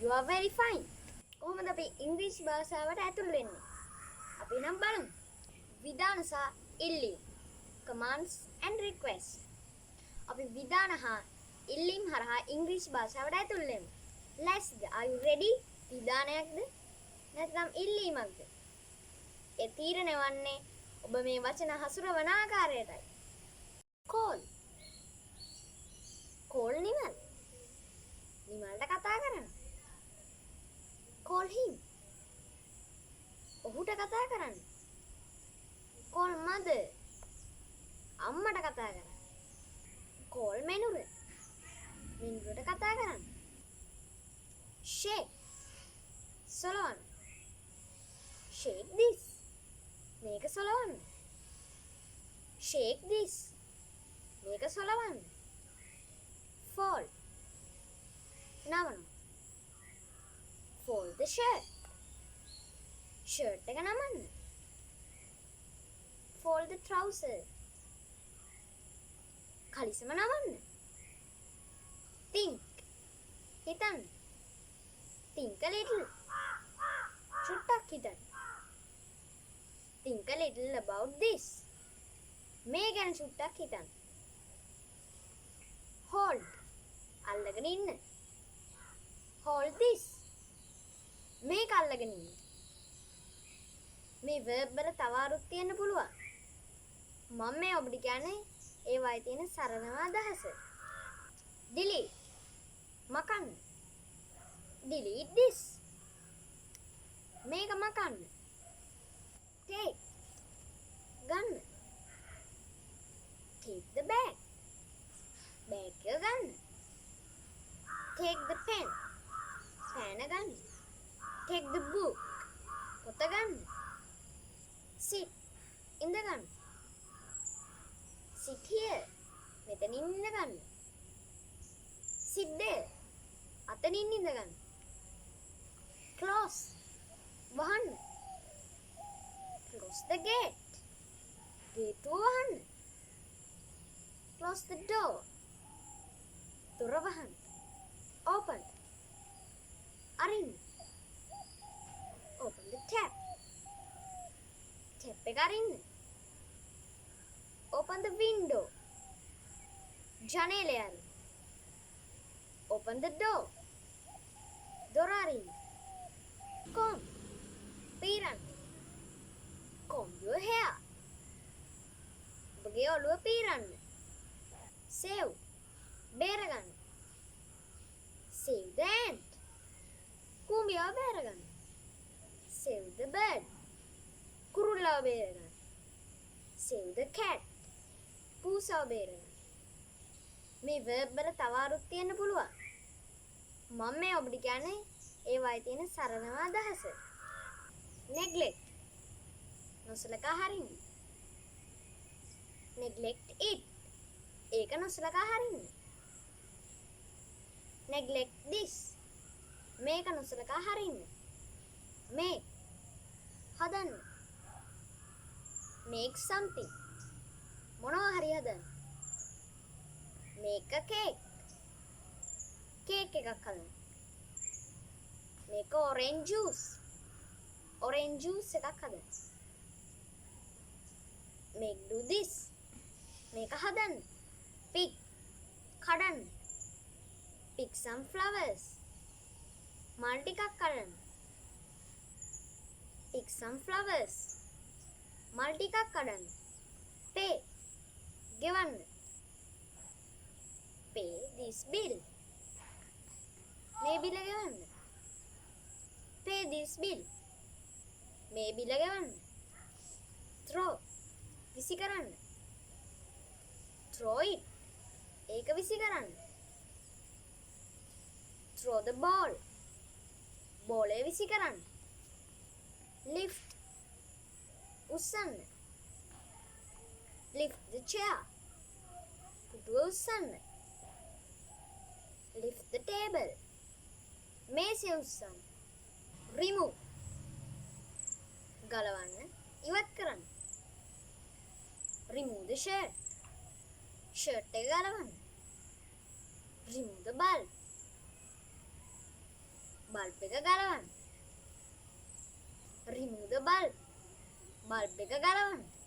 You are very fine. කොහොමද අපි ඉංග්‍රීසි භාෂාවට ඇතුල් වෙන්නේ? අපි නම් බලමු. විධාන සහ ඉල්ලීම්. Commands and requests. අපි විධාන හා ඉල්ලීම් හරහා ඉංග්‍රීසි භාෂාවට ඇතුල් වෙමු. Let's are you ready? විධානයක්ද නැත්නම් ඉල්ලීමක්ද? ඒ තීරණය වන්නේ ඔබ මේ වචන හසුරවන ආකාරයටයි. Call. Call නිමල්. නිමල්ට කතා කරන්න. Call him. ඔහුට කතා කරන්න. Call mother. අම්මට කතා කරන්න. Call මෙනුර. මෙනුරට කතා කරන්න. Shake. සොලවන්න. Shake this. මේක සොලවන්න. Shake this. මේක සොලවන්න. Fold. නමන්න. Fold the shirt. Shirt එක නමන්න. Fold the trouser. කලිසම නමන්න. Think. හිතන්න. Think a little. චුට්ටක් හිතන්න. Think a little about this. මේ ගැන චුට්ටක් හිතන්න. Hold. අල්ලගෙන ඉන්න. Hold this. මේක අල්ලගෙන ඉන්න. මේ verb වල තව අරුත් තියෙන්න පුළුවන්. මම මේ ඔබට කියන්නේ ඒවායේ තියෙන සරලම අදහස. Delete. මකන්න. Delete this. මේක මකන්න. Take. ගන්න. Take the bag. bag එක ගන්න. Take the pen. පෑන ගන්න. Take the book. පොත ගන්න. Sit. ඉඳ ගන්න. Sit here. මෙතන ඉන්න ගන්න. Sit there. අතනින් ඉඳ ගන්න. Close. වහන්න. Close the gate. ගේට්ටුව වහන්න. Close the door. දොර වහන්න. Open. අරින්න. Open the tap. tap එක අරින්න. Open the window. ජනේලය අරින්න. Open the door. දොර අරින්න. Comb. පීරන්න. Comb your hair. ඔබගේ ඔළුව පීරන්න. Save. බේරගන්න. Save the ant. කුඹියව බේරගන්න. Save the bird. කුරුල්ලව බේරගන්න. Save the cat. පූසව බේරගන්න. මේ verb වල තව අරුත් තියෙන්න පුළුවන්. මම මේ ඔබට කියන්නේ ඒවායේ තියෙන සරලම අදහස. Neglect. නොසලකා හරින්න. Neglect it. ඒක නොසලකා හරින්න. Neglect this. මේක නොසලකා හරින්න. Make. හදන්න. Make something. මොනවා හරි හදන්න. Make a cake. Cake එකක් හදන්න. Make orange juice. Orange juice එකක් හදන්න. Make do this. මේක හදන්න. Pick. කඩන්න. Pick some flowers. මල් ටිකක් කඩන්න. Pick some flowers. මල් ටිකක් කඩන්න. Pay. ගෙවන්න. Pay this bill. මේ බිල ගෙවන්න. Pay this bill. මේ බිල ගෙවන්න. Throw. විසි කරන්න. Throw it. ඒක විසි කරන්න. Throw the ball. බෝලය විසි කරන්න. Lift. උස්සන්න. Lift the chair. පුටුව උස්සන්න. Lift the table. මේසය උස්සන්න. Remove. ගලවන්න. ඉවත් කරන්න. Remove the shirt. shirt එක ගලවන්න. Remove the bulb. බල්බ් එක ගලවන්න. remove the bulb. බල්බ් එක ගලවන්න.